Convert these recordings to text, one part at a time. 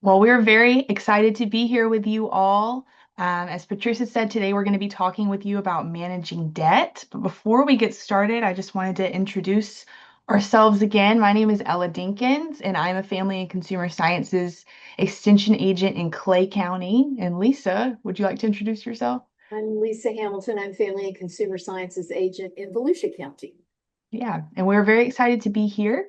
Well, we're very excited to be here with you all. As Patricia said, today we're going to be talking with you about managing debt. But before we get started, I just wanted to introduce ourselves again. My name is Ella Dinkins, and I'm a Family and Consumer Sciences Extension Agent in Clay County. And Lisa, would you like to introduce yourself? I'm Lisa Hamilton. I'm Family and Consumer Sciences Agent in Volusia County. Yeah, and we're very excited to be here.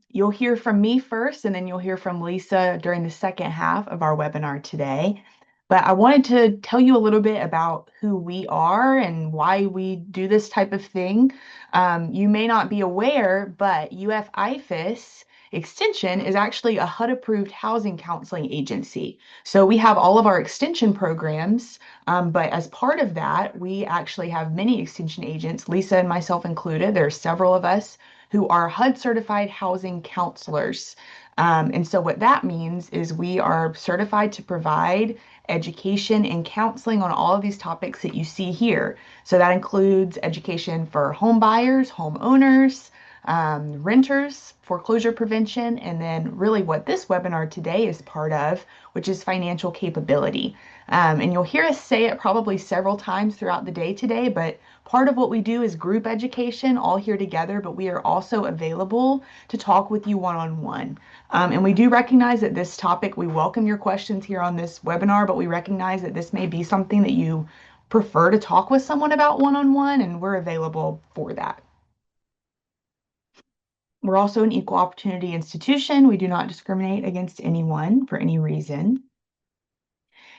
You'll hear from me first, and then you'll hear from Lisa during the second half of our webinar today. But I wanted to tell you a little bit about who we are and why we do this type of thing. You may not be aware, but UF IFAS Extension is actually a HUD-approved housing counseling agency. So we have all of our extension programs, but as part of that, we actually have many extension agents, Lisa and myself included. There are several of us who are HUD certified housing counselors. And so what that means is we are certified to provide education and counseling on all of these topics that you see here. So that includes education for home buyers, homeowners, renters, foreclosure prevention, and then really what this webinar today is part of, which is financial capability. And you'll hear us say it probably several times throughout the day today, but part of what we do is group education all here together, but we are also available to talk with you one-on-one. And we do recognize that this topic, we welcome your questions here on this webinar, but we recognize that this may be something that you prefer to talk with someone about one-on-one, and we're available for that. We're also an equal opportunity institution. We do not discriminate against anyone for any reason.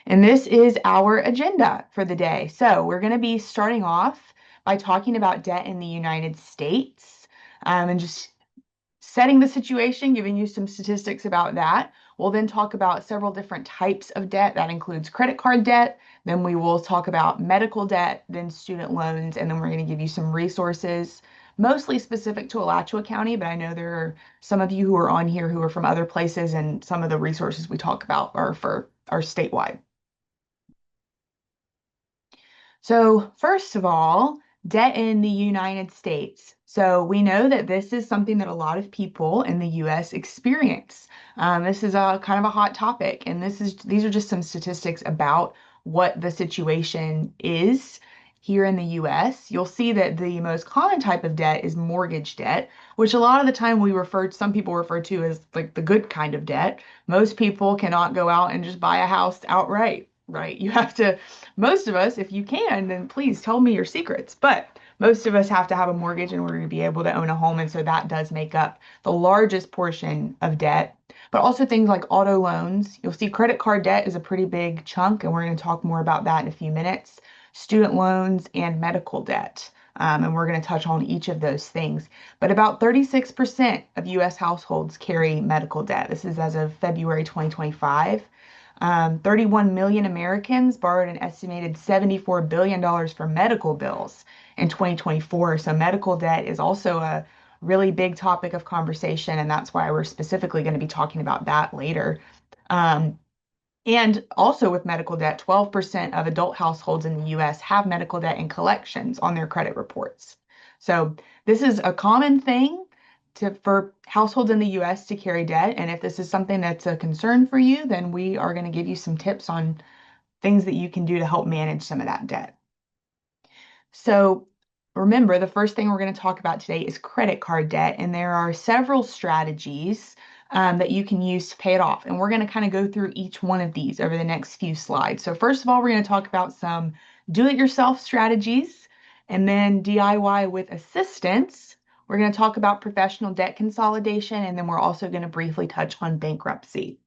And this is our agenda for the day. So we're going to be starting off by talking about debt in the United States, and just setting the situation, giving you some statistics about that. We'll then talk about several different types of debt. That includes credit card debt. Then we will talk about medical debt, then student loans, and then we're going to give you some resources, mostly specific to Alachua County, but I know there are some of you who are on here who are from other places, and some of the resources we talk about are statewide. So, first of all, debt in the United States. So, we know that this is something that a lot of people in the US experience. This is a kind of a hot topic, and these are just some statistics about what the situation is here in the US. You'll see that the most common type of debt is mortgage debt, which a lot of the time some people refer to as like the good kind of debt. Most people cannot go out and just buy a house outright, right? Most of us, if you can, then please tell me your secrets. But most of us have to have a mortgage in order to be able to own a home. And so that does make up the largest portion of debt. But also things like auto loans. You'll see credit card debt is a pretty big chunk, and we're going to talk more about that in a few minutes. Student loans and medical debt. And we're going to touch on each of those things. But about 36% of US households carry medical debt. This is as of February 2025. 31 million Americans borrowed an estimated $74 billion for medical bills in 2024. So, medical debt is also a really big topic of conversation, and that's why we're specifically going to be talking about that later. Um, and also with medical debt, 12% of adult households in the US have medical debt in collections on their credit reports. So, this is a common thing for households in the US to carry debt. And if this is something that's a concern for you, then we are going to give you some tips on things that you can do to help manage some of that debt. So remember, the first thing we're going to talk about today is credit card debt. And there are several strategies that you can use to pay it off. And we're going to kind of go through each one of these over the next few slides. So first of all, we're going to talk about some do-it-yourself strategies, and then DIY with assistance. We're going to talk about professional debt consolidation, and then we're also going to briefly touch on bankruptcy.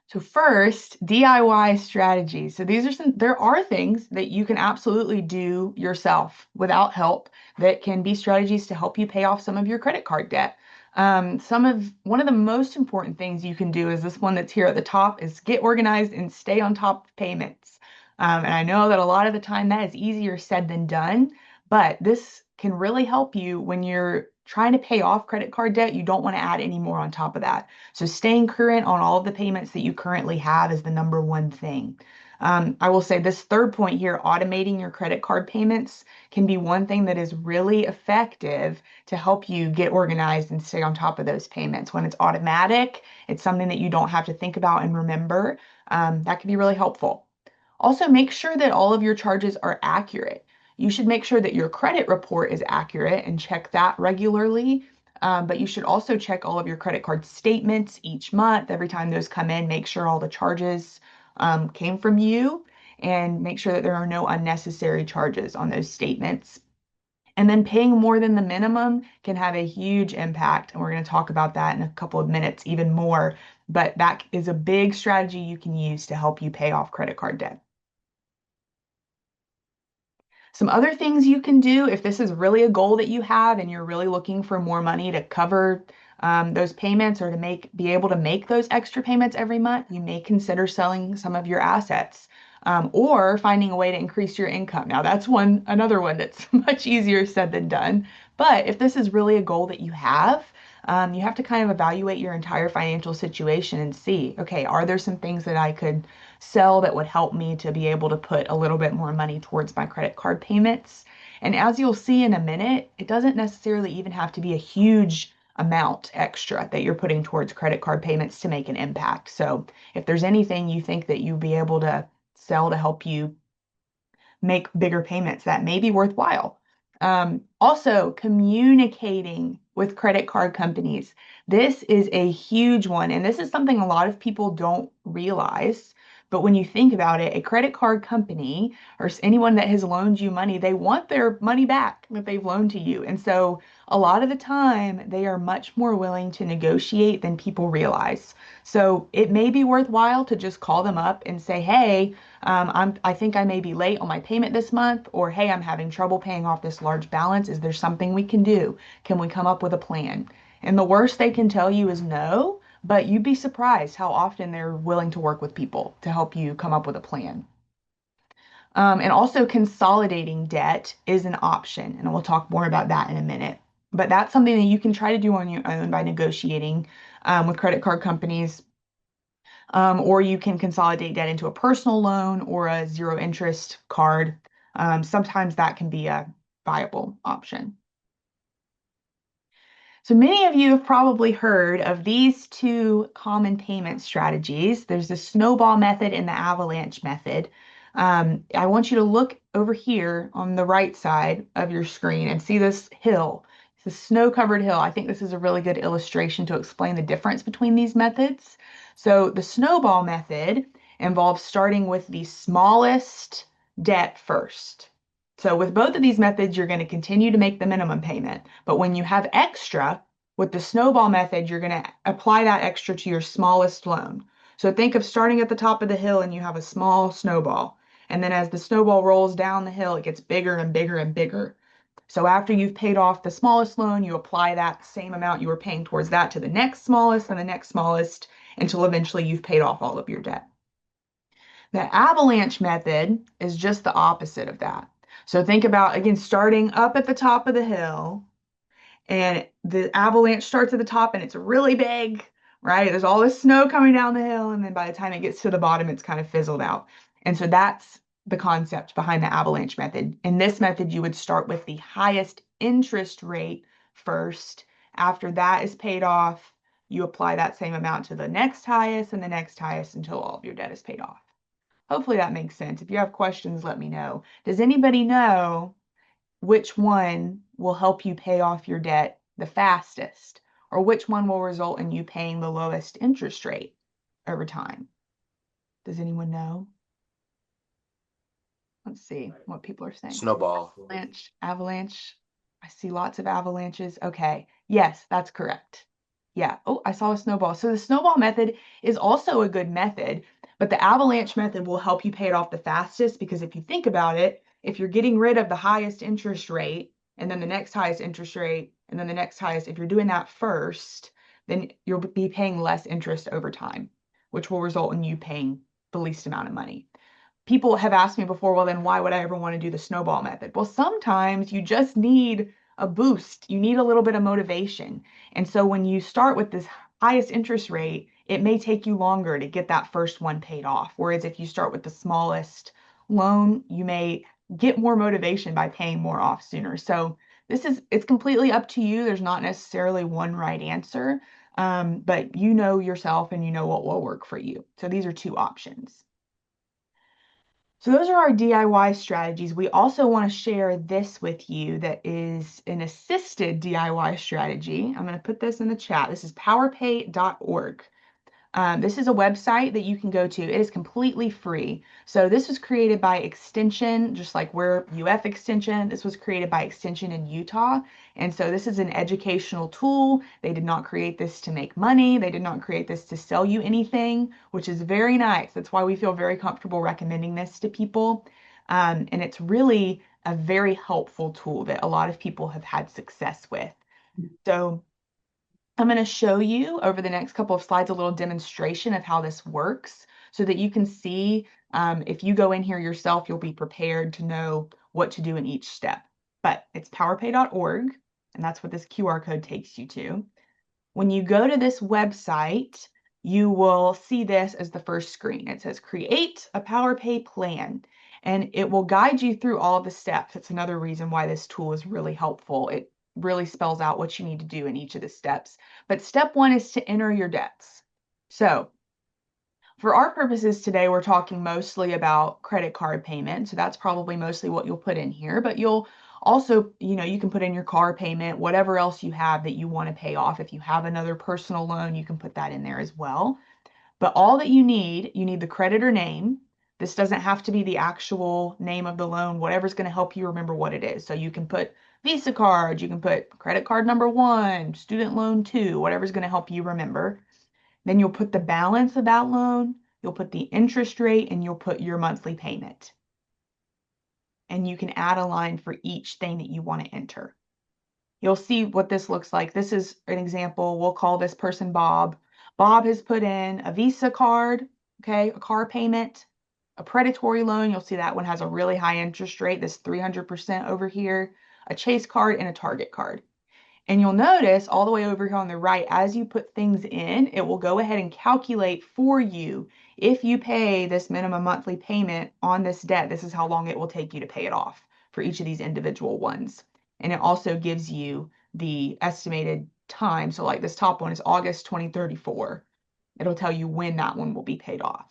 So first, DIY strategies. So there are things that you can absolutely do yourself without help that can be strategies to help you pay off some of your credit card debt. One of the most important things you can do is this one that's here at the top is get organized and stay on top of payments. And I know that a lot of the time that is easier said than done, but this can really help you when you're trying to pay off credit card debt. You don't want to add any more on top of that. So staying current on all of the payments that you currently have is the number one thing. I will say this third point here, automating your credit card payments can be one thing that is really effective to help you get organized and stay on top of those payments. When it's automatic, it's something that you don't have to think about and remember. That can be really helpful. Also, make sure that all of your charges are accurate. You should make sure that your credit report is accurate and check that regularly. But you should also check all of your credit card statements each month. Every time those come in, make sure all the charges came from you and make sure that there are no unnecessary charges on those statements. And then paying more than the minimum can have a huge impact. And we're going to talk about that in a couple of minutes even more. But that is a big strategy you can use to help you pay off credit card debt. Some other things you can do if this is really a goal that you have and you're really looking for more money to cover those payments or to be able to make those extra payments every month, you may consider selling some of your assets or finding a way to increase your income. Now that's another one that's much easier said than done. But if this is really a goal that you have to kind of evaluate your entire financial situation and see, okay, are there some things that I could sell that would help me to be able to put a little bit more money towards my credit card payments? And as you'll see in a minute, it doesn't necessarily even have to be a huge amount extra that you're putting towards credit card payments to make an impact. So if there's anything you think that you'll be able to sell to help you make bigger payments, that may be worthwhile. Also, communicating with credit card companies. This is a huge one, and this is something a lot of people don't realize. But when you think about it, a credit card company or anyone that has loaned you money, they want their money back that they've loaned to you. And so a lot of the time, they are much more willing to negotiate than people realize. So it may be worthwhile to just call them up and say, hey, I think I may be late on my payment this month, or hey, I'm having trouble paying off this large balance. Is there something we can do? Can we come up with a plan? And the worst they can tell you is no, but you'd be surprised how often they're willing to work with people to help you come up with a plan. And also consolidating debt is an option, and we'll talk more about that in a minute. But that's something that you can try to do on your own by negotiating with credit card companies, or you can consolidate debt into a personal loan or a zero interest card. Sometimes that can be a viable option. So many of you have probably heard of these two common payment strategies. There's the snowball method and the avalanche method. I want you to look over here on the right side of your screen and see this hill. It's a snow-covered hill. I think this is a really good illustration to explain the difference between these methods. So the snowball method involves starting with the smallest debt first. So with both of these methods, you're going to continue to make the minimum payment. But when you have extra, with the snowball method, you're going to apply that extra to your smallest loan. So think of starting at the top of the hill and you have a small snowball. And then as the snowball rolls down the hill, it gets bigger and bigger and bigger. So after you've paid off the smallest loan, you apply that same amount you were paying towards that to the next smallest and the next smallest until eventually you've paid off all of your debt. The avalanche method is just the opposite of that. So think about, again, starting up at the top of the hill, and the avalanche starts at the top and it's really big, right? There's all this snow coming down the hill, and then by the time it gets to the bottom, it's kind of fizzled out. And so that's the concept behind the avalanche method. In this method, you would start with the highest interest rate first. After that is paid off, you apply that same amount to the next highest and the next highest until all of your debt is paid off. Hopefully that makes sense. If you have questions, let me know. Does anybody know which one will help you pay off your debt the fastest, or which one will result in you paying the lowest interest rate over time? Does anyone know? Let's see what people are saying. Snowball. Avalanche. I see lots of avalanches. Okay. Yes, that's correct. Yeah. Oh, I saw a snowball. So the snowball method is also a good method, but the avalanche method will help you pay it off the fastest, because if you think about it, if you're getting rid of the highest interest rate and then the next highest interest rate and then the next highest, if you're doing that first, then you'll be paying less interest over time, which will result in you paying the least amount of money. People have asked me before, well, then why would I ever want to do the snowball method? Well, sometimes you just need a boost. You need a little bit of motivation. And so when you start with this highest interest rate, it may take you longer to get that first one paid off. Whereas if you start with the smallest loan, you may get more motivation by paying more off sooner. So it's completely up to you. There's not necessarily one right answer, but you know yourself and you know what will work for you. So these are two options. So those are our DIY strategies. We also want to share this with you that is an assisted DIY strategy. I'm going to put this in the chat. This is powerpay.org. This is a website that you can go to. It is completely free. So this was created by Extension, just like we're UF Extension. This was created by Extension in Utah. And so this is an educational tool. They did not create this to make money. They did not create this to sell you anything, which is very nice. That's why we feel very comfortable recommending this to people. And it's really a very helpful tool that a lot of people have had success with. So I'm going to show you over the next couple of slides a little demonstration of how this works so that you can see if you go in here yourself, you'll be prepared to know what to do in each step. But it's powerpay.org, and that's what this QR code takes you to. When you go to this website, you will see this as the first screen. It says create a PowerPay plan, and it will guide you through all the steps. It's another reason why this tool is really helpful. It really spells out what you need to do in each of the steps. But step one is to enter your debts. So for our purposes today, we're talking mostly about credit card payment. So that's probably mostly what you'll put in here, but you'll also, you can put in your car payment, whatever else you have that you want to pay off. If you have another personal loan, you can put that in there as well. But all that you need the creditor name. This doesn't have to be the actual name of the loan, whatever's going to help you remember what it is. So you can put Visa card, you can put credit card number 1, student loan 2, whatever's going to help you remember. Then you'll put the balance of that loan, you'll put the interest rate, and you'll put your monthly payment. And you can add a line for each thing that you want to enter. You'll see what this looks like. This is an example. We'll call this person Bob. Bob has put in a Visa card, okay, a car payment, a predatory loan. You'll see that one has a really high interest rate, this 300% over here, a Chase card, and a Target card. And you'll notice all the way over here on the right, as you put things in, it will go ahead and calculate for you. If you pay this minimum monthly payment on this debt, this is how long it will take you to pay it off for each of these individual ones. And it also gives you the estimated time. So like this top one is August 2034. It'll tell you when that one will be paid off.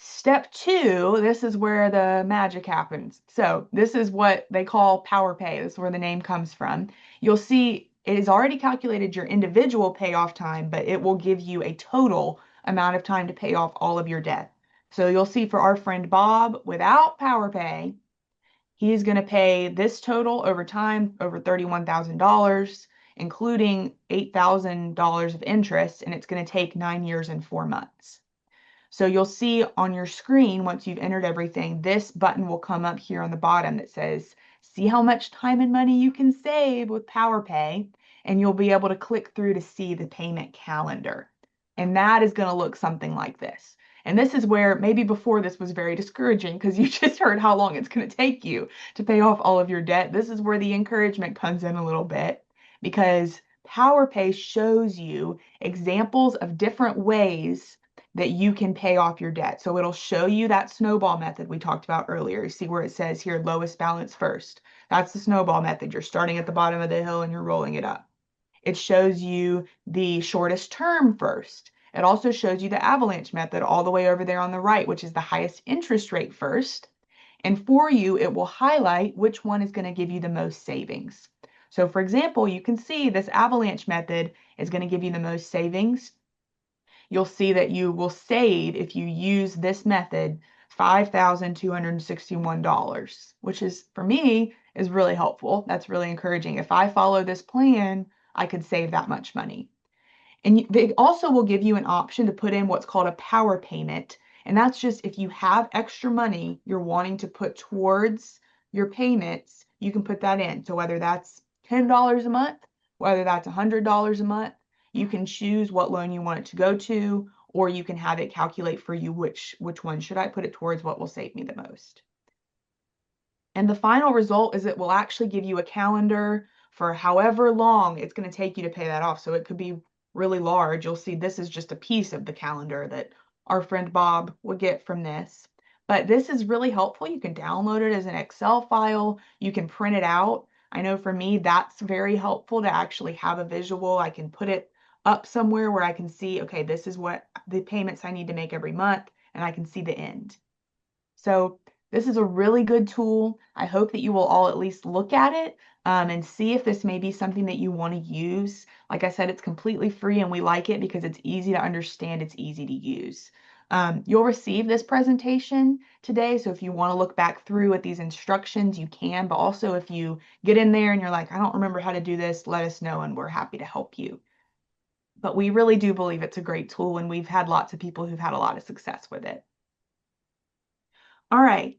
Step 2, this is where the magic happens. So this is what they call PowerPay. This is where the name comes from. You'll see it has already calculated your individual payoff time, but it will give you a total amount of time to pay off all of your debt. So you'll see for our friend Bob, without PowerPay, he's going to pay this total over time, over $31,000, including $8,000 of interest, and it's going to take 9 years and 4 months. So you'll see on your screen, once you've entered everything, this button will come up here on the bottom that says, see how much time and money you can save with PowerPay, and you'll be able to click through to see the payment calendar. And that is going to look something like this. And this is where maybe before this was very discouraging because you just heard how long it's going to take you to pay off all of your debt. This is where the encouragement comes in a little bit because PowerPay shows you examples of different ways that you can pay off your debt. So it'll show you that snowball method we talked about earlier. You see where it says here, lowest balance first. That's the snowball method. You're starting at the bottom of the hill and you're rolling it up. It shows you the shortest term first. It also shows you the avalanche method all the way over there on the right, which is the highest interest rate first. And for you, it will highlight which one is going to give you the most savings. So for example, you can see this avalanche method is going to give you the most savings. You'll see that you will save, if you use this method, $5,261, which is, for me, is really helpful. That's really encouraging. If I follow this plan, I could save that much money. And they also will give you an option to put in what's called a power payment. And that's just if you have extra money you're wanting to put towards your payments, you can put that in. So whether that's $10 a month, whether that's $100 a month, you can choose what loan you want it to go to, or you can have it calculate for you which one should I put it towards, what will save me the most. And the final result is it will actually give you a calendar for however long it's going to take you to pay that off. So it could be really large, you'll see this is just a piece of the calendar that our friend Bob would get from this. But this is really helpful. You can download it as an Excel file. You can print it out. I know for me, that's very helpful to actually have a visual. I can put it up somewhere where I can see, okay, this is what the payments I need to make every month, and I can see the end. So this is a really good tool. I hope that you will all at least look at it and see if this may be something that you want to use. Like I said, it's completely free and we like it because it's easy to understand, it's easy to use. You'll receive this presentation today, so if you want to look back through at these instructions, you can, but also if you get in there and you're like, I don't remember how to do this, let us know and we're happy to help you. But we really do believe it's a great tool and we've had lots of people who've had a lot of success with it. All right,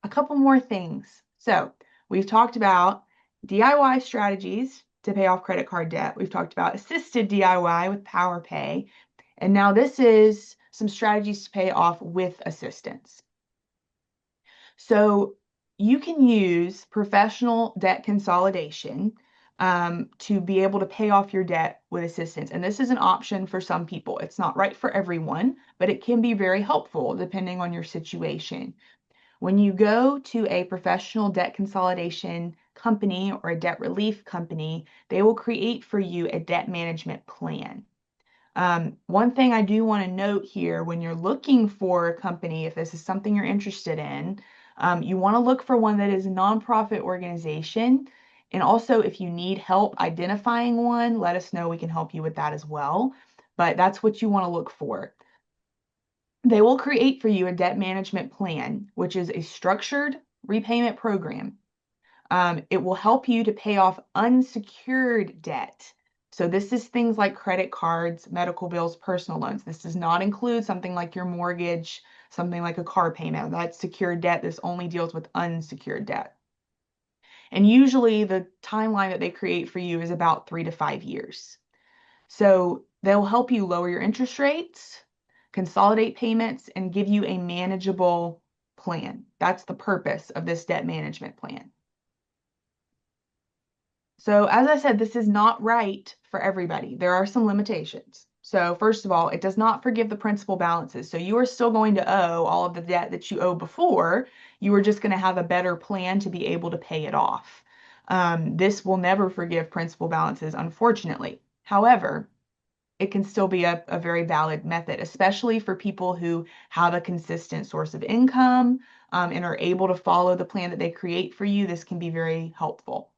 a couple more things. So we've talked about DIY strategies to pay off credit card debt. We've talked about assisted DIY with PowerPay. And now this is some strategies to pay off with assistance. So you can use professional debt consolidation to be able to pay off your debt with assistance. And this is an option for some people. It's not right for everyone, but it can be very helpful depending on your situation. When you go to a professional debt consolidation company or a debt relief company, they will create for you a debt management plan. One thing I do want to note here, when you're looking for a company, if this is something you're interested in, you want to look for one that is a nonprofit organization. And also, if you need help identifying one, let us know. We can help you with that as well. But that's what you want to look for. They will create for you a debt management plan, which is a structured repayment program. It will help you to pay off unsecured debt. So this is things like credit cards, medical bills, personal loans. This does not include something like your mortgage, something like a car payment. That's secured debt. This only deals with unsecured debt. And usually the timeline that they create for you is about 3 to 5 years. So they'll help you lower your interest rates, consolidate payments, and give you a manageable plan. That's the purpose of this debt management plan. So as I said, this is not right for everybody. There are some limitations. So first of all, it does not forgive the principal balances. So you are still going to owe all of the debt that you owe before. You are just going to have a better plan to be able to pay it off. This will never forgive principal balances, unfortunately. However, it can still be a very valid method, especially for people who have a consistent source of income and are able to follow the plan that they create for you. This can be very helpful.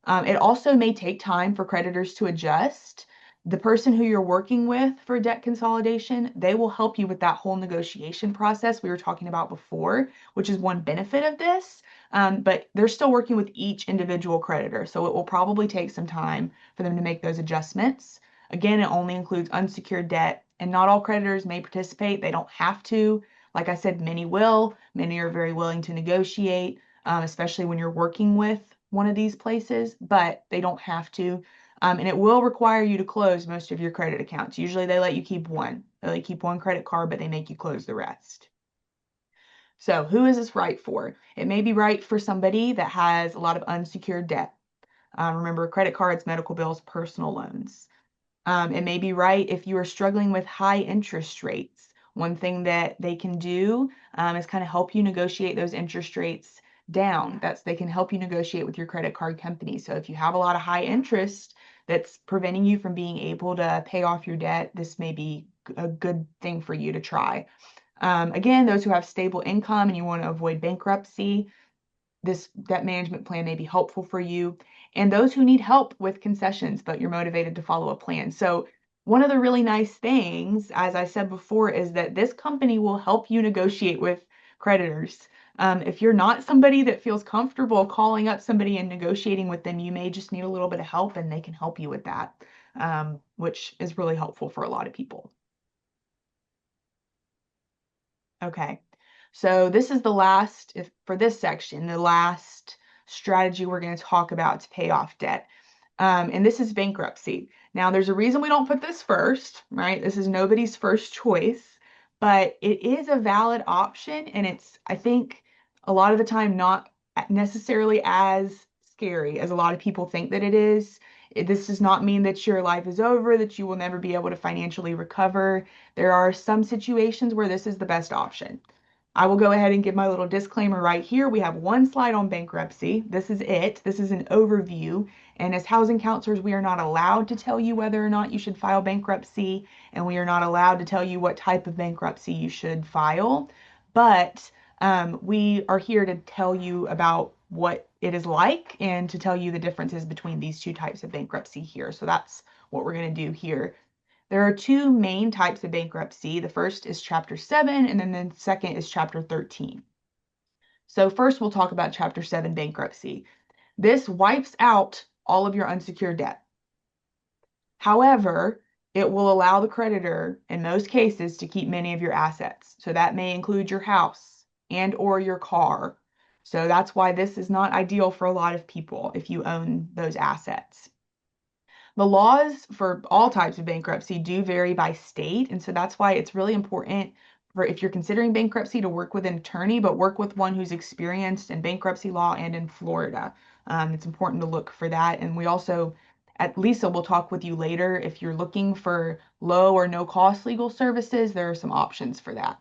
It also may take time for creditors to adjust. The person who you're working with for debt consolidation, they will help you with that whole negotiation process we were talking about before, which is one benefit of this. But they're still working with each individual creditor, so it will probably take some time for them to make those adjustments. Again, it only includes unsecured debt, and not all creditors may participate. They don't have to. Like I said, many will. Many are very willing to negotiate, especially when you're working with one of these places, but they don't have to. And it will require you to close most of your credit accounts. Usually they let you keep one. They let you keep one credit card, but they make you close the rest. So who is this right for? It may be right for somebody that has a lot of unsecured debt. Remember, credit cards, medical bills, personal loans. It may be right if you are struggling with high interest rates. One thing that they can do is kind of help you negotiate those interest rates down. They can help you negotiate with your credit card company. So if you have a lot of high interest that's preventing you from being able to pay off your debt, this may be a good thing for you to try. Again, those who have stable income and you want to avoid bankruptcy, this debt management plan may be helpful for you. And those who need help with concessions, but you're motivated to follow a plan. So one of the really nice things, as I said before, is that this company will help you negotiate with creditors. If you're not somebody that feels comfortable calling up somebody and negotiating with them, you may just need a little bit of help and they can help you with that, which is really helpful for a lot of people. Okay, so this is the last, for this section, the last strategy we're going to talk about to pay off debt. And this is bankruptcy. Now, there's a reason we don't put this first, right? This is nobody's first choice, but it is a valid option. And it's, I think, a lot of the time not necessarily as scary as a lot of people think that it is. This does not mean that your life is over, that you will never be able to financially recover. There are some situations where this is the best option. I will go ahead and give my little disclaimer right here. We have one slide on bankruptcy. This is it. This is an overview. And as housing counselors, we are not allowed to tell you whether or not you should file bankruptcy, and we are not allowed to tell you what type of bankruptcy you should file. But we are here to tell you about what it is like and to tell you the differences between these two types of bankruptcy here. So that's what we're going to do here. There are two main types of bankruptcy. The first is Chapter 7, and then the second is Chapter 13. So first we'll talk about Chapter 7 bankruptcy. This wipes out all of your unsecured debt. However, it will allow the creditor, in most cases, to keep many of your assets. So that may include your house and or your car. So that's why this is not ideal for a lot of people if you own those assets. The laws for all types of bankruptcy do vary by state, and so that's why it's really important for if you're considering bankruptcy to work with an attorney, but work with one who's experienced in bankruptcy law and in Florida. It's important to look for that. And we also, at Lisa will talk with you later, if you're looking for low or no cost legal services, there are some options for that.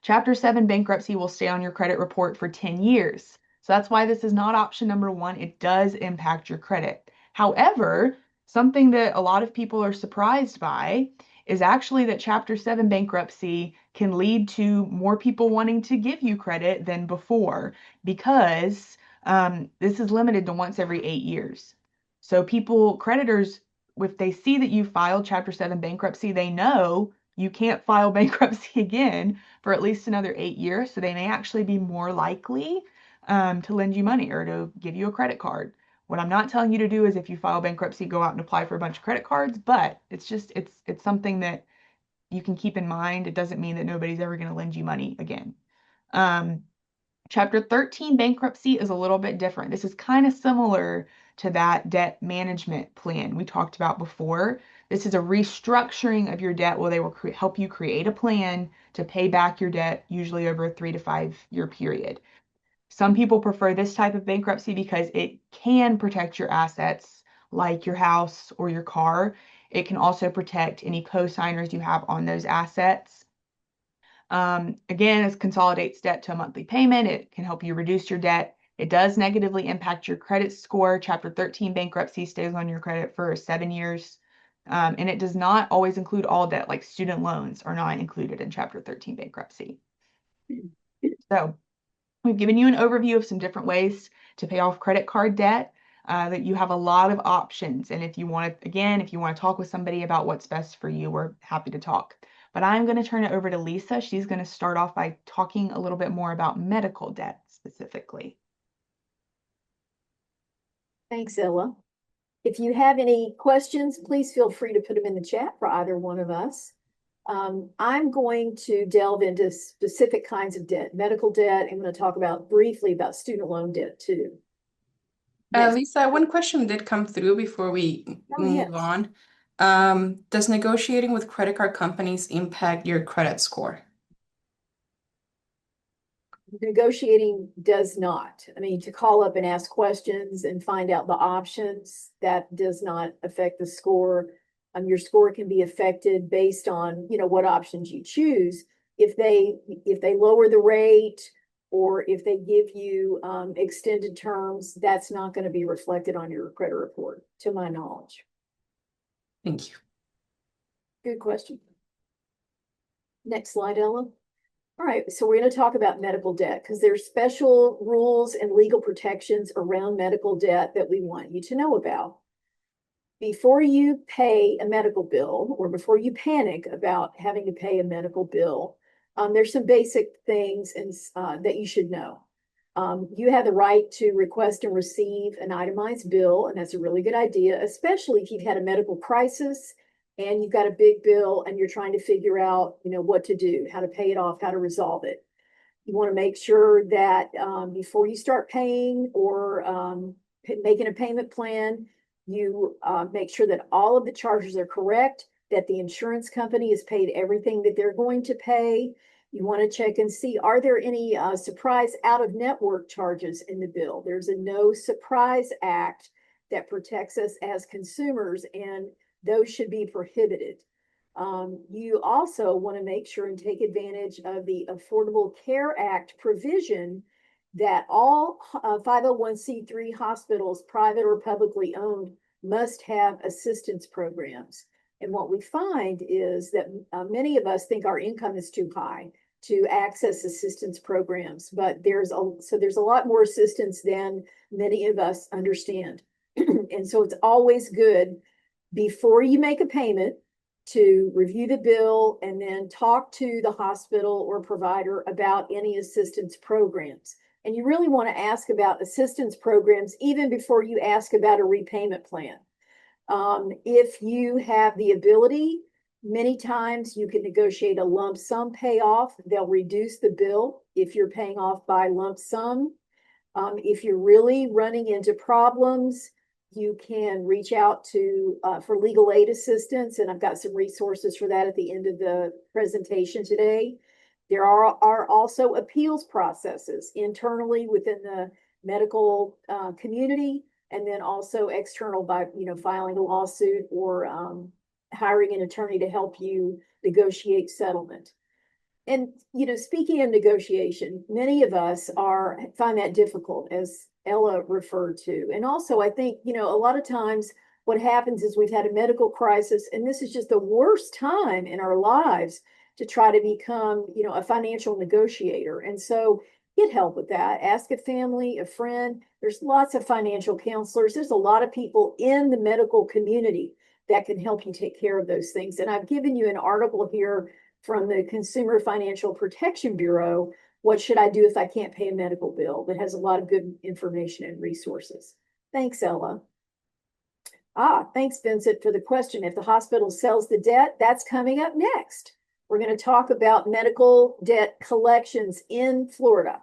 Chapter 7 bankruptcy will stay on your credit report for 10 years. So that's why this is not option number one. It does impact your credit. However, something that a lot of people are surprised by is actually that Chapter 7 bankruptcy can lead to more people wanting to give you credit than before, because this is limited to once every 8 years. So creditors, if they see that you filed Chapter 7 bankruptcy, they know you can't file bankruptcy again for at least another 8 years. So they may actually be more likely to lend you money or to give you a credit card. What I'm not telling you to do is, if you file bankruptcy, go out and apply for a bunch of credit cards, but it's something that you can keep in mind. It doesn't mean that nobody's ever going to lend you money again. Chapter 13 bankruptcy is a little bit different. This is kind of similar to that debt management plan we talked about before. This is a restructuring of your debt where they will help you create a plan to pay back your debt, usually over a 3 to 5 year period. Some people prefer this type of bankruptcy because it can protect your assets, like your house or your car. It can also protect any co-signers you have on those assets. Again, it consolidates debt to a monthly payment. It can help you reduce your debt. It does negatively impact your credit score. Chapter 13 bankruptcy stays on your credit for 7 years. And it does not always include all debt, like student loans are not included in Chapter 13 bankruptcy. So we've given you an overview of some different ways to pay off credit card debt, that you have a lot of options. And if you want to, again, if you want to talk with somebody about what's best for you, we're happy to talk. But I'm going to turn it over to Lisa. She's going to start off by talking a little bit more about medical debt specifically. Thanks, Ella. If you have any questions, please feel free to put them in the chat for either one of us. I'm going to delve into specific kinds of debt, medical debt. I'm going to talk briefly about student loan debt too. Lisa, one question did come through before we move on. Does negotiating with credit card companies impact your credit score? Negotiating does not. I mean, to call up and ask questions and find out the options, that does not affect the score. Your score can be affected based on, what options you choose. If they lower the rate, or if they give you extended terms, that's not going to be reflected on your credit report, to my knowledge. Thank you. Good question. Next slide, Ella. All right, so we're going to talk about medical debt because there's special rules and legal protections around medical debt that we want you to know about. Before you pay a medical bill, or before you panic about having to pay a medical bill, there's some basic things that you should know. You have the right to request and receive an itemized bill, and that's a really good idea, especially if you've had a medical crisis and you've got a big bill and you're trying to figure out, what to do, how to pay it off, how to resolve it. You want to make sure that before you start paying or making a payment plan, you make sure that all of the charges are correct, that the insurance company has paid everything that they're going to pay. You want to check and see, are there any surprise out-of-network charges in the bill? There's a No Surprise Act that protects us as consumers, and those should be prohibited. You also want to make sure and take advantage of the Affordable Care Act provision that all 501c3 hospitals, private or publicly owned, must have assistance programs. And what we find is that many of us think our income is too high to access assistance programs, but there's a lot more assistance than many of us understand. And so it's always good before you make a payment to review the bill and then talk to the hospital or provider about any assistance programs. And you really want to ask about assistance programs even before you ask about a repayment plan. If you have the ability, many times you can negotiate a lump sum payoff. They'll reduce the bill if you're paying off by lump sum. If you're really running into problems, you can reach out to for legal aid assistance, and I've got some resources for that at the end of the presentation today. There are also appeals processes internally within the medical community, and then also external by filing a lawsuit or hiring an attorney to help you negotiate settlement. And speaking of negotiation, many of us find that difficult, as Ella referred to. And also, I think, a lot of times what happens is we've had a medical crisis, and this is just the worst time in our lives to try to become, a financial negotiator. And so get help with that. Ask a family, a friend. There's lots of financial counselors. There's a lot of people in the medical community that can help you take care of those things. And I've given you an article here from the Consumer Financial Protection Bureau, What Should I Do If I Can't Pay a Medical Bill? That has a lot of good information and resources. Thanks, Ella. Thanks, Vincent, for the question. If the hospital sells the debt, that's coming up next. We're going to talk about medical debt collections in Florida.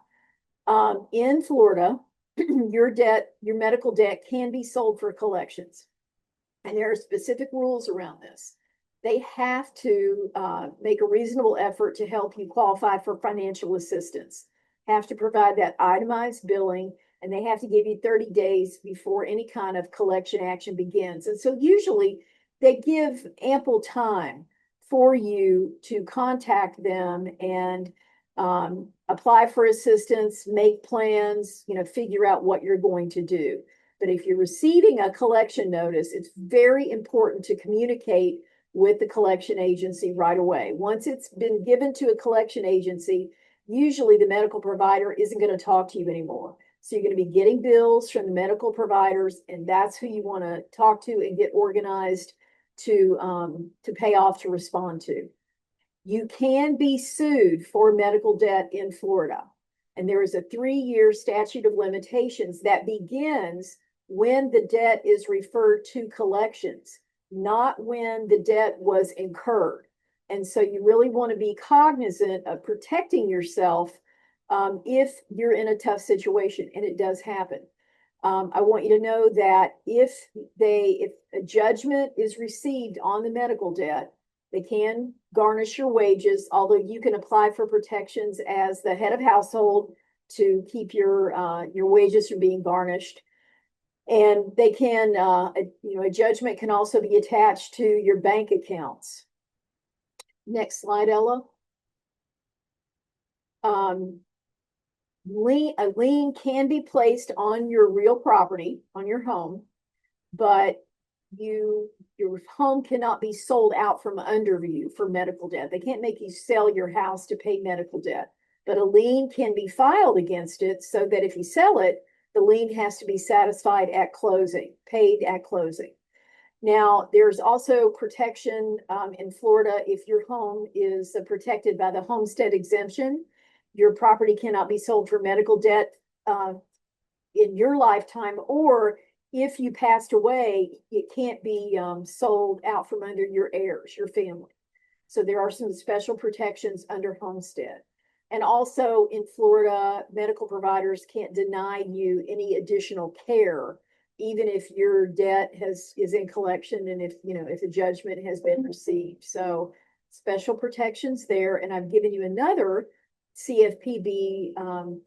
In Florida, your medical debt can be sold for collections. And there are specific rules around this. They have to make a reasonable effort to help you qualify for financial assistance, have to provide that itemized billing, and they have to give you 30 days before any kind of collection action begins. And so usually they give ample time for you to contact them and apply for assistance, make plans, figure out what you're going to do. But if you're receiving a collection notice, it's very important to communicate with the collection agency right away. Once it's been given to a collection agency, usually the medical provider isn't going to talk to you anymore. So you're going to be getting bills from the medical providers, and that's who you want to talk to and get organized to pay off, to respond to. You can be sued for medical debt in Florida, and there is a 3-year statute of limitations that begins when the debt is referred to collections, not when the debt was incurred. And so you really want to be cognizant of protecting yourself if you're in a tough situation, and it does happen. I want you to know that if a judgment is received on the medical debt, they can garnish your wages, although you can apply for protections as the head of household to keep your wages from being garnished. And they can, a judgment can also be attached to your bank accounts. Next slide, Ella. A lien can be placed on your real property, on your home, but your home cannot be sold out from under you for medical debt. They can't make you sell your house to pay medical debt, but a lien can be filed against it so that if you sell it, the lien has to be satisfied at closing, paid at closing. Now, there's also protection in Florida if your home is protected by the homestead exemption. Your property cannot be sold for medical debt in your lifetime, or if you passed away, it can't be sold out from under your heirs, your family. So there are some special protections under homestead. And also in Florida, medical providers can't deny you any additional care, even if your debt is in collection and if a judgment has been received. So special protections there. And I've given you another CFPB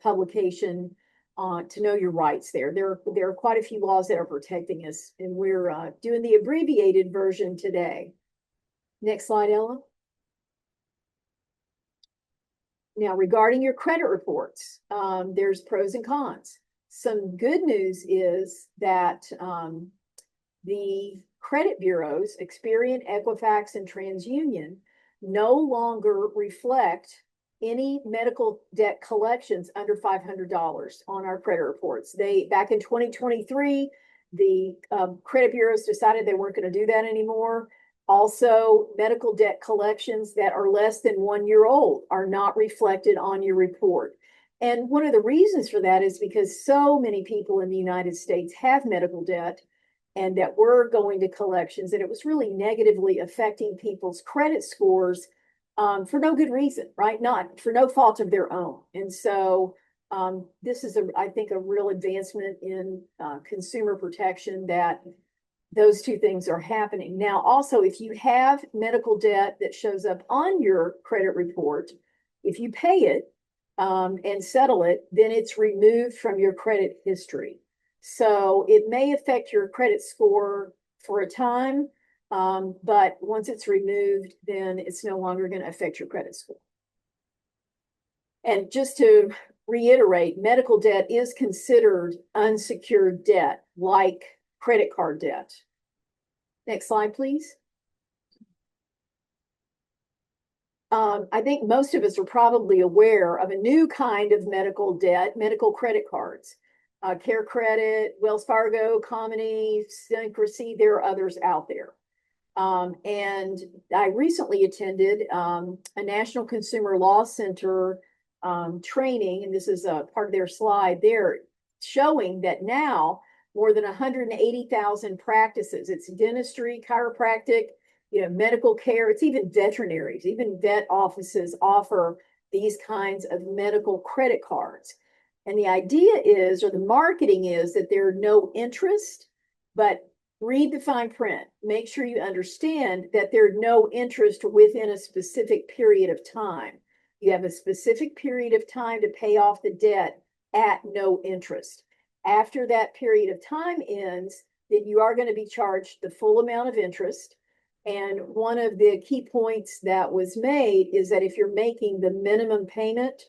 publication to know your rights there. There are quite a few laws that are protecting us, and we're doing the abbreviated version today. Next slide, Ella. Now, regarding your credit reports, there's pros and cons. Some good news is that the credit bureaus, Experian, Equifax, and TransUnion, no longer reflect any medical debt collections under $500 on our credit reports. Back in 2023, the credit bureaus decided they weren't going to do that anymore. Also, medical debt collections that are less than 1 year old are not reflected on your report. And one of the reasons for that is because so many people in the United States have medical debt and that were going to collections, and it was really negatively affecting people's credit scores for no good reason, right? Not for no fault of their own. And so this is, I think, a real advancement in consumer protection that those two things are happening. Now, also, if you have medical debt that shows up on your credit report, if you pay it and settle it, then it's removed from your credit history. So it may affect your credit score for a time, but once it's removed, then it's no longer going to affect your credit score. And just to reiterate, medical debt is considered unsecured debt, like credit card debt. Next slide, please. I think most of us are probably aware of a new kind of medical debt, medical credit cards. Care Credit, Wells Fargo, Commoney, Synchrony, there are others out there. And I recently attended a National Consumer Law Center training, and this is a part of their slide there, showing that now more than 180,000 practices, it's dentistry, chiropractic, medical care, it's even veterinaries, even vet offices offer these kinds of medical credit cards. And the idea is, or the marketing is, that there's no interest, but read the fine print. Make sure you understand that there's no interest within a specific period of time. You have a specific period of time to pay off the debt at no interest. After that period of time ends, then you are going to be charged the full amount of interest. And one of the key points that was made is that if you're making the minimum payment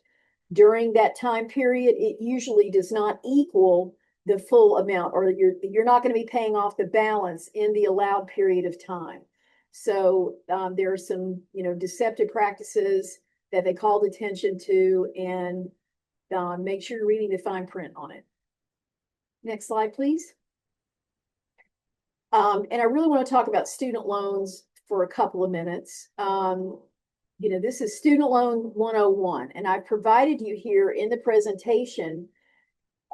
during that time period, it usually does not equal the full amount, or you're not going to be paying off the balance in the allowed period of time. So there are some, deceptive practices that they called attention to, and make sure you're reading the fine print on it. Next slide, please. And I really want to talk about student loans for a couple of minutes. This is Student Loan 101, and I've provided you here in the presentation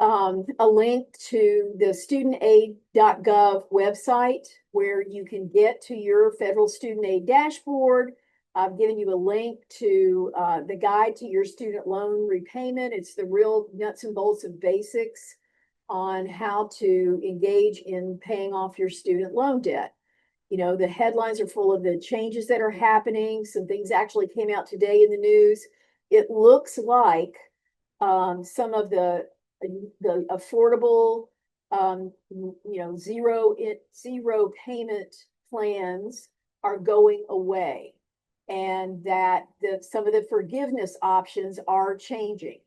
a link to the studentaid.gov website where you can get to your federal student aid dashboard. I've given you a link to the guide to your student loan repayment. It's the real nuts and bolts of basics on how to engage in paying off your student loan debt. The headlines are full of the changes that are happening. Some things actually came out today in the news. It looks like some of the affordable, zero payment plans are going away, and that some of the forgiveness options are changing.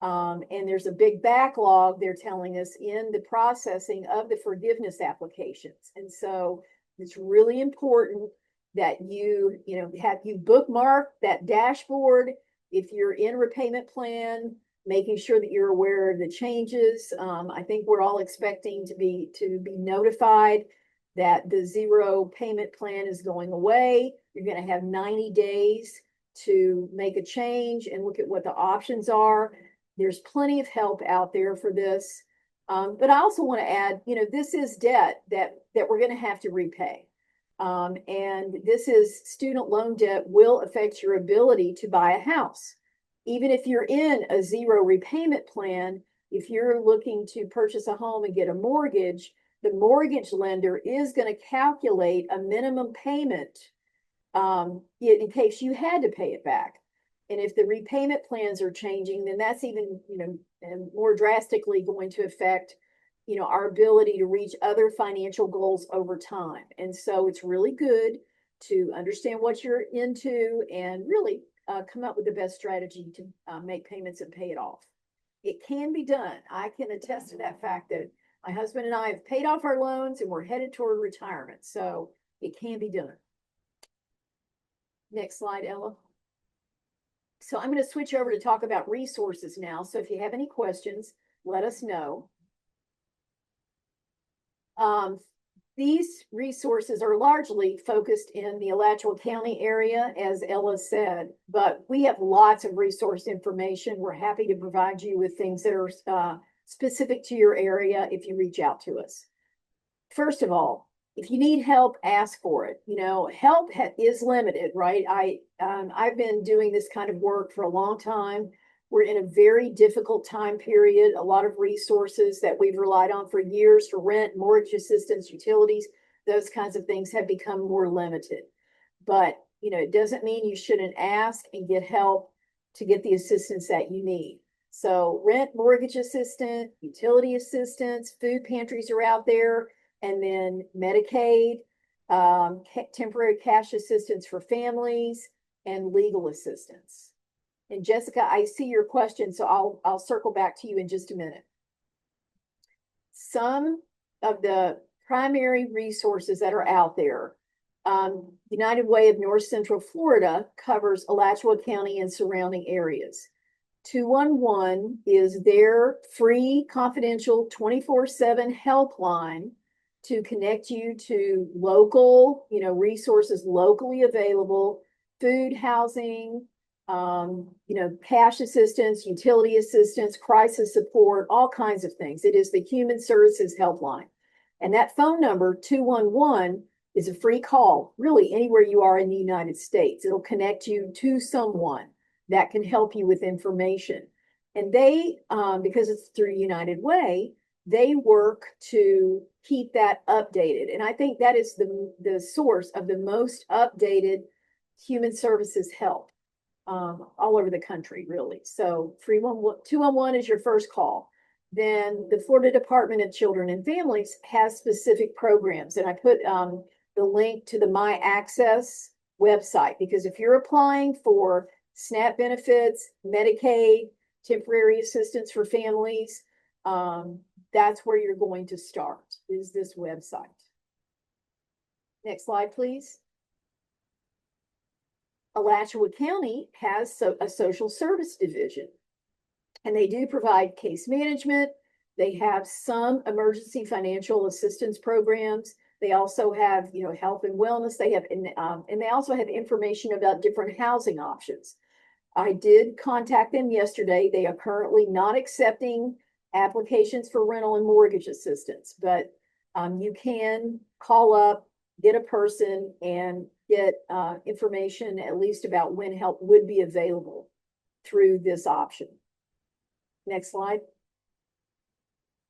And there's a big backlog, they're telling us, in the processing of the forgiveness applications. And so it's really important that you bookmark that dashboard. If you're in repayment plan, making sure that you're aware of the changes. I think we're all expecting to be notified that the zero payment plan is going away. You're going to have 90 days to make a change and look at what the options are. There's plenty of help out there for this. But I also want to add, this is debt that we're going to have to repay. And this is student loan debt will affect your ability to buy a house. Even if you're in a zero repayment plan, if you're looking to purchase a home and get a mortgage, the mortgage lender is going to calculate a minimum payment in case you had to pay it back. And if the repayment plans are changing, then that's even, and more drastically going to affect, our ability to reach other financial goals over time. And so it's really good to understand what you're into and really come up with the best strategy to make payments and pay it off. It can be done. I can attest to that fact that my husband and I have paid off our loans and we're headed toward retirement. So it can be done. Next slide, Ella. So I'm going to switch over to talk about resources now. So if you have any questions, let us know. These resources are largely focused in the Alachua County area, as Ella said, but we have lots of resource information. We're happy to provide you with things that are specific to your area if you reach out to us. First of all, if you need help, ask for it. Help is limited, right? I've been doing this kind of work for a long time. We're in a very difficult time period. A lot of resources that we've relied on for years for rent, mortgage assistance, utilities, those kinds of things have become more limited. But, it doesn't mean you shouldn't ask and get help to get the assistance that you need. So rent, mortgage assistance, utility assistance, food pantries are out there, and then Medicaid, temporary cash assistance for families, and legal assistance. And Jessica, I see your question, so I'll circle back to you in just a minute. Some of the primary resources that are out there, United Way of North Central Florida covers Alachua County and surrounding areas. 211 is their free, confidential, 24/7 helpline to connect you to local, resources locally available, food, housing, cash assistance, utility assistance, crisis support, all kinds of things. It is the Human Services Helpline. And that phone number, 211, is a free call, really anywhere you are in the United States. It'll connect you to someone that can help you with information. And they, because it's through United Way, they work to keep that updated. And I think that is the source of the most updated human services help all over the country, really. So 211 is your first call. Then the Florida Department of Children and Families has specific programs. And I put the link to the My Access website, because if you're applying for SNAP benefits, Medicaid, temporary assistance for families, that's where you're going to start, is this website. Next slide, please. Alachua County has a social service division, and they do provide case management. They have some emergency financial assistance programs. They also have, health and wellness. They have, and they also have information about different housing options. I did contact them yesterday. They are currently not accepting applications for rental and mortgage assistance, but you can call up, get a person, and get information at least about when help would be available through this option. Next slide.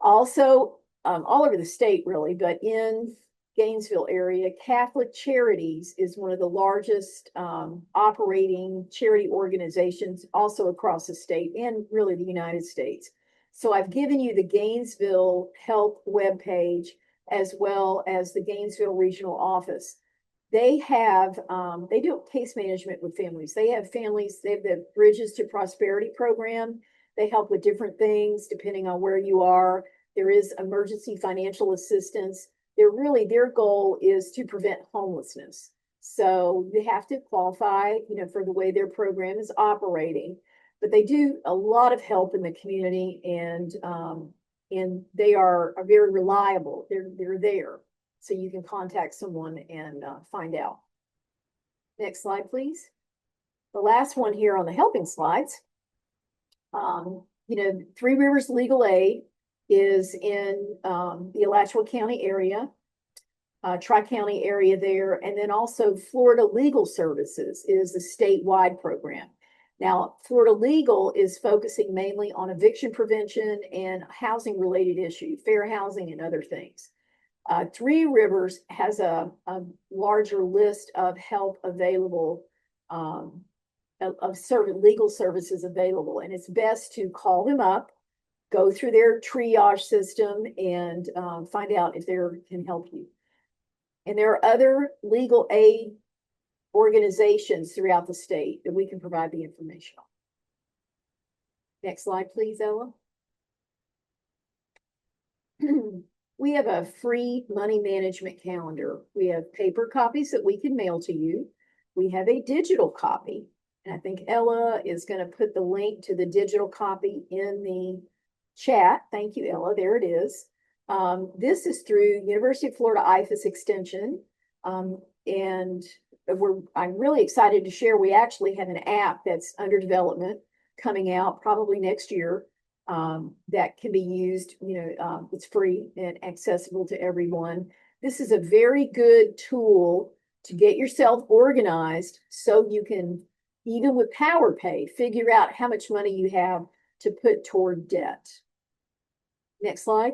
Also, all over the state, really, but in Gainesville area, Catholic Charities is one of the largest operating charity organizations also across the state and really the United States. So I've given you the Gainesville Help webpage as well as the Gainesville Regional Office. They have, they do case management with families. They have families, they have the Bridges to Prosperity program. They help with different things depending on where you are. There is emergency financial assistance. Their goal is to prevent homelessness. So they have to qualify, for the way their program is operating. But they do a lot of help in the community, and they are very reliable. They're there, so you can contact someone and find out. Next slide, please. The last one here on the helping slides. Three Rivers Legal Aid is in the Alachua County area, Tri-County area there, and then also Florida Legal Services is a statewide program. Now, Florida Legal is focusing mainly on eviction prevention and housing related issues, fair housing and other things. Three Rivers has a larger list of help available legal services available. And it's best to call them up, go through their triage system, and find out if they can help you. And there are other legal aid organizations throughout the state that we can provide the information on. Next slide, please, Ella. We have a free money management calendar. We have paper copies that we can mail to you. We have a digital copy. And I think Ella is going to put the link to the digital copy in the chat. Thank you, Ella. There it is. This is through University of Florida IFAS Extension. And I'm really excited to share, we actually have an app that's under development coming out probably next year. That can be used, it's free and accessible to everyone. This is a very good tool to get yourself organized so you can, even with PowerPay, figure out how much money you have to put toward debt. Next slide.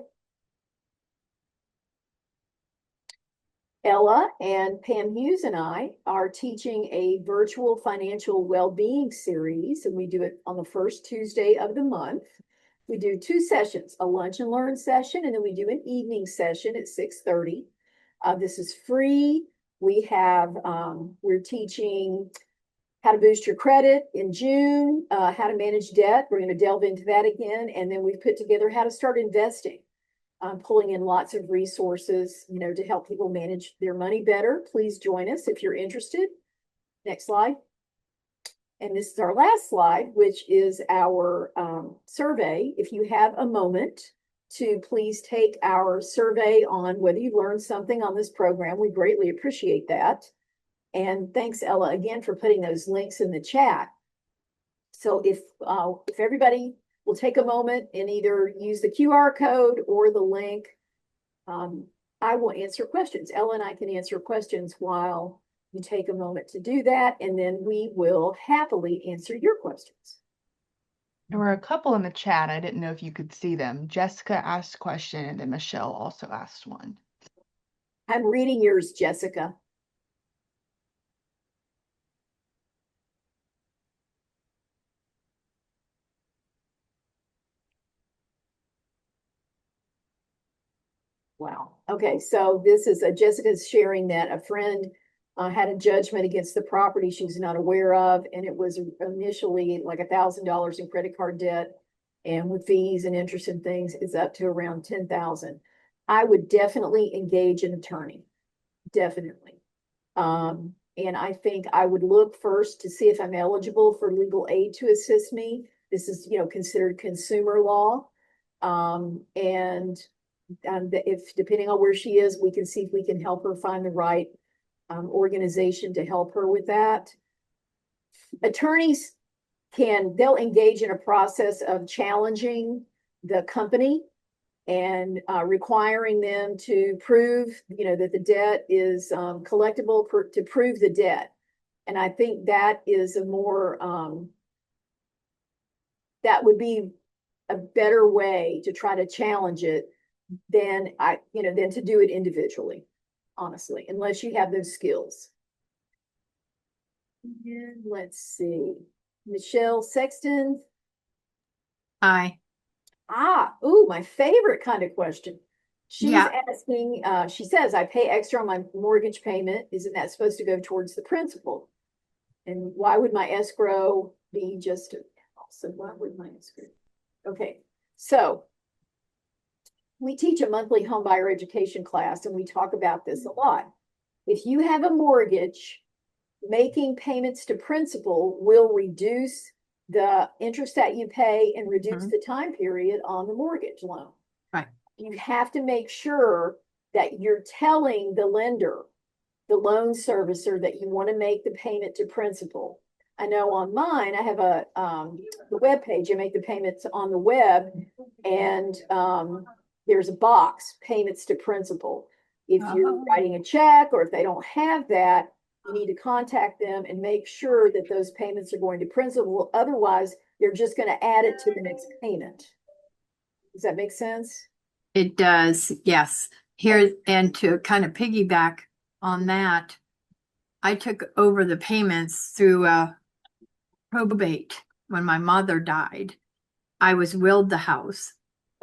Ella and Pam Hughes and I are teaching a virtual financial well-being series, and we do it on the first Tuesday of the month. We do 2 sessions, a lunch and learn session, and then we do an evening session at 6:30. This is free. We're teaching how to boost your credit in June, how to manage debt. We're going to delve into that again. And then we've put together how to start investing, pulling in lots of resources, to help people manage their money better. Please join us if you're interested. Next slide. And this is our last slide, which is our survey. If you have a moment to please take our survey on whether you learned something on this program, we greatly appreciate that. And thanks, Ella, again, for putting those links in the chat. So if everybody will take a moment and either use the QR code or the link, I will answer questions. Ella and I can answer questions while you take a moment to do that, and then we will happily answer your questions. There were a couple in the chat. I didn't know if you could see them. Jessica asked a question, and then Michelle also asked one. I'm reading yours, Jessica. Wow. Okay, so this is Jessica's sharing that a friend had a judgment against the property she was not aware of, and it was initially like $1,000 in credit card debt, and with fees and interest and things, it's up to around $10,000. I would definitely engage an attorney, definitely. And I think I would look first to see if I'm eligible for legal aid to assist me. This is, considered consumer law, and if depending on where she is, we can see if we can help her find the right organization to help her with that. Attorneys they'll engage in a process of challenging the company and requiring them to prove, that the debt is collectible to prove the debt. And I think that is a more, that would be a better way to try to challenge it than than to do it individually, honestly, unless you have those skills. And let's see, Michelle Sexton. Aye. Ooh, my favorite kind of question. She's asking, she says, I pay extra on my mortgage payment. Isn't that supposed to go towards the principal? And why would my escrow be just, also, why would my escrow? Okay, so we teach a monthly home buyer education class, and we talk about this a lot. If you have a mortgage, making payments to principal will reduce the interest that you pay and reduce the time period on the mortgage loan. Right. You have to make sure that you're telling the lender, the loan servicer, that you want to make the payment to principal. I know on mine, I have the web page. I make the payments on the web, and there's a box, payments to principal. If you're writing a check, or if they don't have that, you need to contact them and make sure that those payments are going to principal. Otherwise, they're just going to add it to the next payment. Does that make sense? It does, yes. Here, and to kind of piggyback on that, I took over the payments through probate when my mother died. I was willed the house,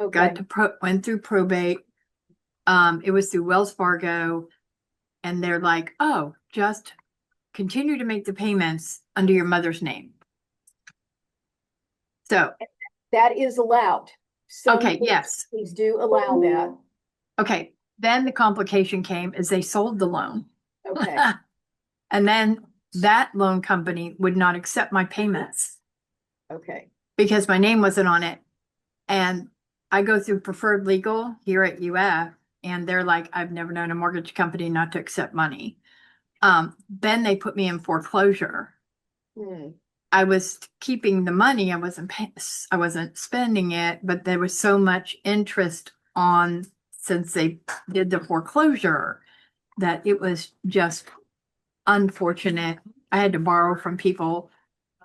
Okay, went through probate. It was through Wells Fargo, and they're like, oh, just continue to make the payments under your mother's name. So, that is allowed. Some okay, yes. Please do allow that. Okay, then the complication came is they sold the loan. Okay, And then that loan company would not accept my payments okay, because my name wasn't on it. And I go through Preferred Legal here at UF, and they're like, I've never known a mortgage company not to accept money. Then they put me in foreclosure. Hmm. I was keeping the money. I wasn't spending it, but there was so much interest on since they did the foreclosure that it was just unfortunate. I had to borrow from people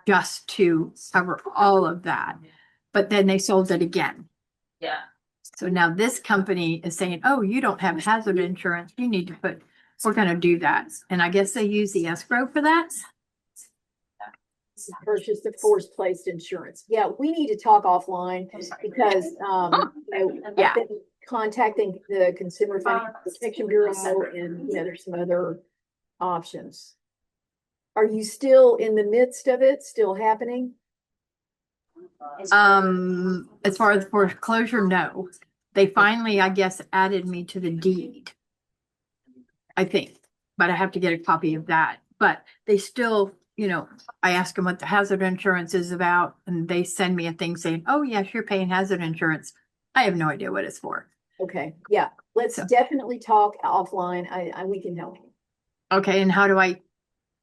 just to cover all of that. But then they sold it again. Yeah. So now this company is saying, oh, you don't have hazard insurance. You need to we're going to do that. And I guess they use the escrow for that. Purchase the force-placed insurance. Yeah, we need to talk offline because, Yeah. I've been contacting the Consumer Financial Protection Bureau and, there's some other options. Are you still in the midst of it, still happening? As far as foreclosure, no. They finally, I guess, added me to the deed. I think, but I have to get a copy of that. But they still, I ask them what the hazard insurance is about, and they send me a thing saying, oh, yes, you're paying hazard insurance. I have no idea what it's for. Okay, yeah, let's So- definitely talk offline. We can help you. Okay, and how do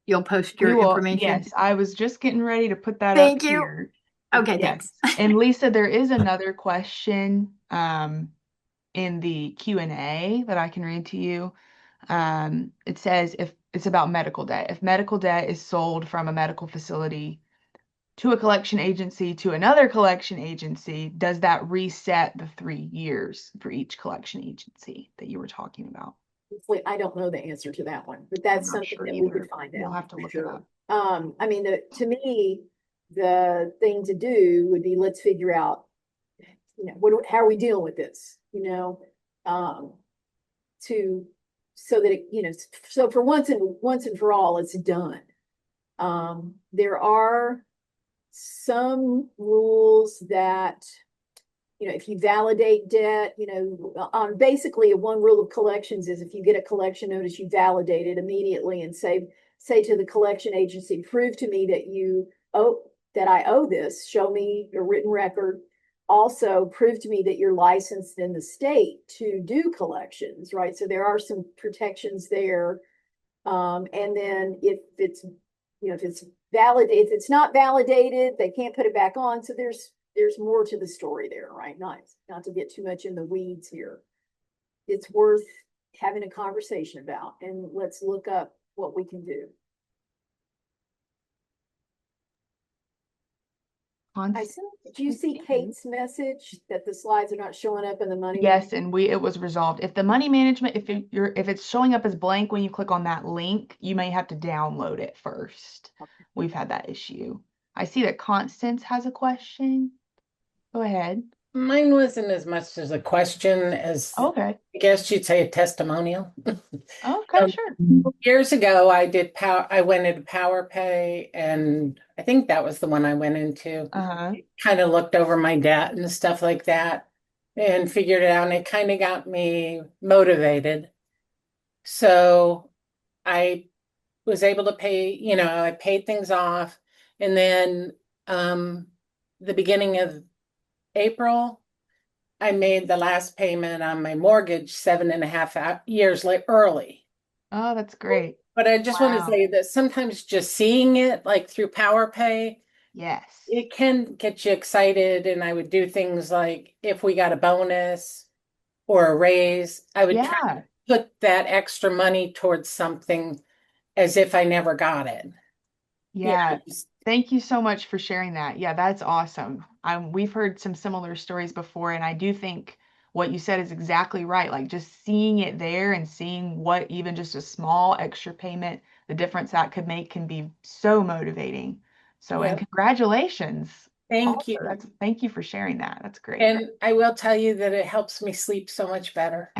you'll post your information? Yes, I was just getting ready to put that Thank up you. here. Okay, Yes. thanks. And Lisa, there is another question in the Q&A that I can read to you. It says if it's about medical debt. If medical debt is sold from a medical facility to a collection agency to another collection agency, does that reset the 3 years for each collection agency that you were talking about? I don't know the answer to that one, but that's I'm not something sure that we either. could find out. We'll have to for look it sure. up. I mean, to me, the thing to do would be, let's figure out, how are we dealing with this, so that so for once and for all, it's done. There are some rules that, if you validate debt, basically one rule of collections is if you get a collection notice, you validate it immediately and say to the collection agency, prove to me that I owe this, show me a written record. Also prove to me that you're licensed in the state to do collections, right? So there are some protections there. And then if it's not validated, they can't put it back on. So there's more to the story there, right? Not to get too much in the weeds here. It's worth having a conversation about, and let's look up what we can do. Did you see Kate's message that the slides are not showing up in the money? Yes, and it was resolved. If the money management, if it's showing up as blank when you click on that link, you may have to download it first. Okay. We've had that issue. I see that Constance has a question. Go ahead. Mine wasn't as much as a question as, Okay. I guess you'd say, a testimonial. Okay, sure. Years ago, I went into PowerPay, and I think that was the one I went into. Kind of looked over my debt and stuff like that and figured it out, and it kind of got me motivated. So I was able to pay, I paid things off, and then the beginning of April, I made the last payment on my mortgage 7.5 years early. Oh, that's great. But I just want to say that sometimes just seeing it like through PowerPay, Yes. it can get you excited. And I would do things like if we got a bonus or a raise, I would try to put that extra money towards something as if I never got it. Yeah. Thank you so much for sharing that. Yeah, that's awesome. We've heard some similar stories before, and I do think what you said is exactly right. Like just seeing it there and seeing what even just a small extra payment, the difference that could make can be so motivating. So, and Yep. congratulations. Thank you. Thank you for sharing that. That's great. And I will tell you that it helps me sleep so much better.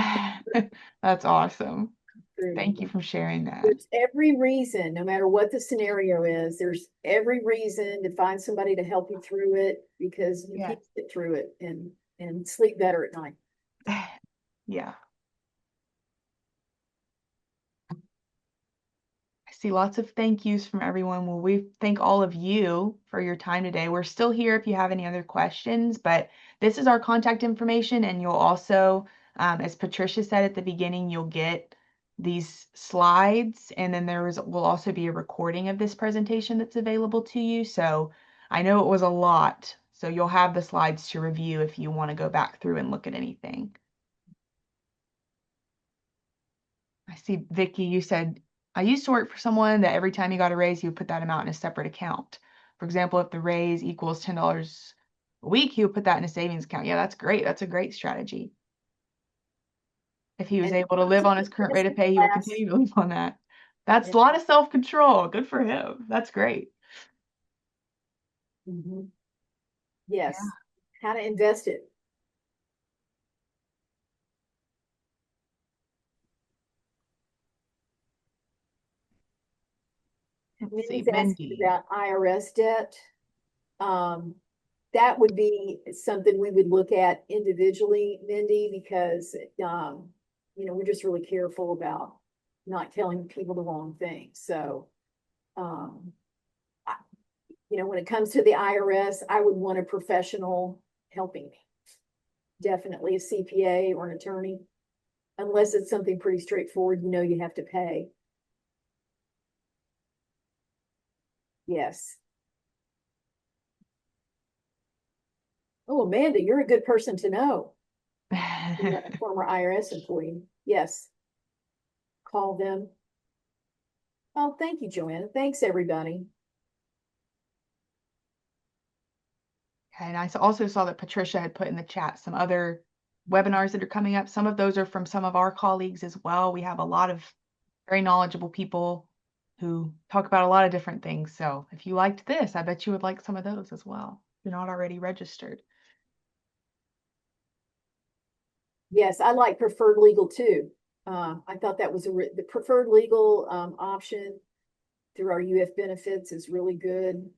That's awesome. True. Thank you for sharing that. There's every reason, no matter what the scenario is, there's every reason to find somebody to help you through it because you Yeah. can get through it and sleep better at night. Yeah. I see lots of thank yous from everyone. Well, we thank all of you for your time today. We're still here if you have any other questions, but this is our contact information, and you'll also, as Patricia said at the beginning, you'll get these slides, and then will also be a recording of this presentation that's available to you. So I know it was a lot, so you'll have the slides to review if you want to go back through and look at anything. I see, Vicky, you said, I used to work for someone that every time he got a raise, he would put that amount in a separate account. For example, if the raise equals $10 a week, he would put that in a savings account. Yeah, that's great. That's a great strategy. If he was And able to live on his current rate of pay, he will class. continue to live on that. That's Yeah. a lot of self-control. Good for him. That's great. Mhm. Yes. Yeah. How to invest it. Let's see, Mindy's asking Mindy. about IRS debt. That would be something we would look at individually, Mindy, because we're just really careful about not telling people the wrong thing. So, when it comes to the IRS, I would want a professional helping me. Definitely a CPA or an attorney, unless it's something pretty straightforward, you have to pay. Yes. Oh, Amanda, you're a good person to know. You're a former IRS employee. Yes. Call them. Oh, thank you, Joanna. Thanks, everybody. Okay, and I also saw that Patricia had put in the chat some other webinars that are coming up. Some of those are from some of our colleagues as well. We have a lot of very knowledgeable people who talk about a lot of different things. So if you liked this, I bet you would like some of those as well. If you're not already registered. Yes, I like preferred legal too. I thought that was the preferred legal option through our UF benefits is really good.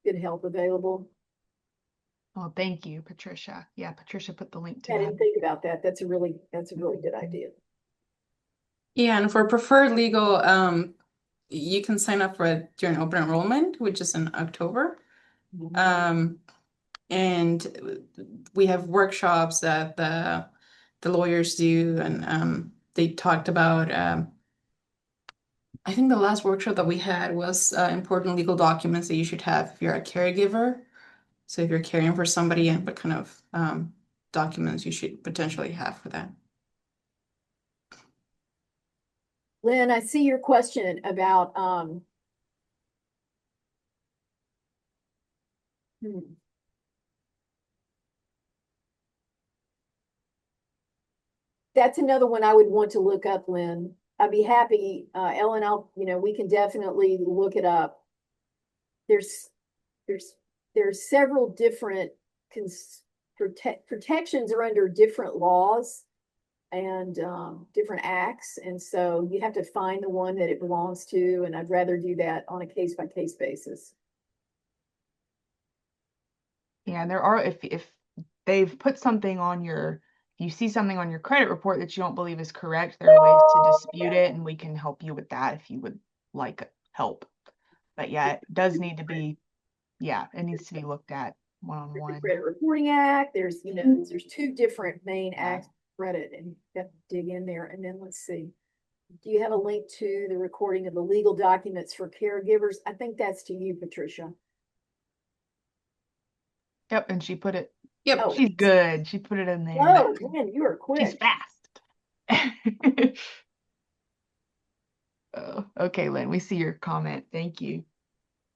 Good help available. Oh, thank you, Patricia. Yeah, Patricia put the link to I that. didn't think about that. That's a really good idea. Yeah, and for preferred legal, you can sign up for it during open enrollment, which is in October. And we have workshops that the lawyers do, and they talked about I think the last workshop that we had was important legal documents that you should have if you're a caregiver. So if you're caring for somebody, and what kind of documents you should potentially have for that. Lynn, I see your question about That's another one I would want to look up, Lynn. I'd be happy, Ellen, we can definitely look it up. There's several different protections are under different laws and different acts. And so you have to find the one that it belongs to. And I'd rather do that on a case by case basis. Yeah, and there are, if they've put something on you see something on your credit report that you don't believe is correct, there are ways to dispute it, and we can help you with that if you would like help. But yeah, it does need to be, it needs to be looked at one-on-one. Credit Reporting Act, there's two different main acts of credit, and you have to dig in there. And then let's see. Do you have a link to the recording of the legal documents for caregivers? I think that's to you, Patricia. Yep, and she put it. Yep. Oh, She's good. She put it in there. oh, man, you are She's quick. fast. Oh, okay, Lynn, we see your comment. Thank you.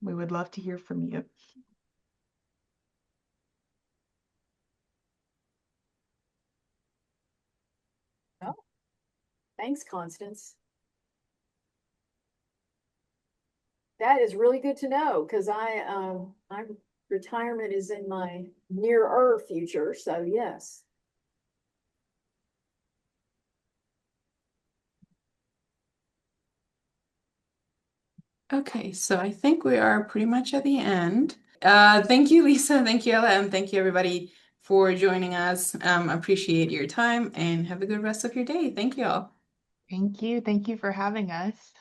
We would love to hear from you. Oh, thanks, Constance. That is really good to know, because I'm retirement is in my nearer future, so yes. Okay, so I think we are pretty much at the end. Thank you, Lisa. Thank you, Ella, and thank you, everybody, for joining us. Appreciate your time and have a good rest of your day. Thank you all. Thank you. Thank you for having us.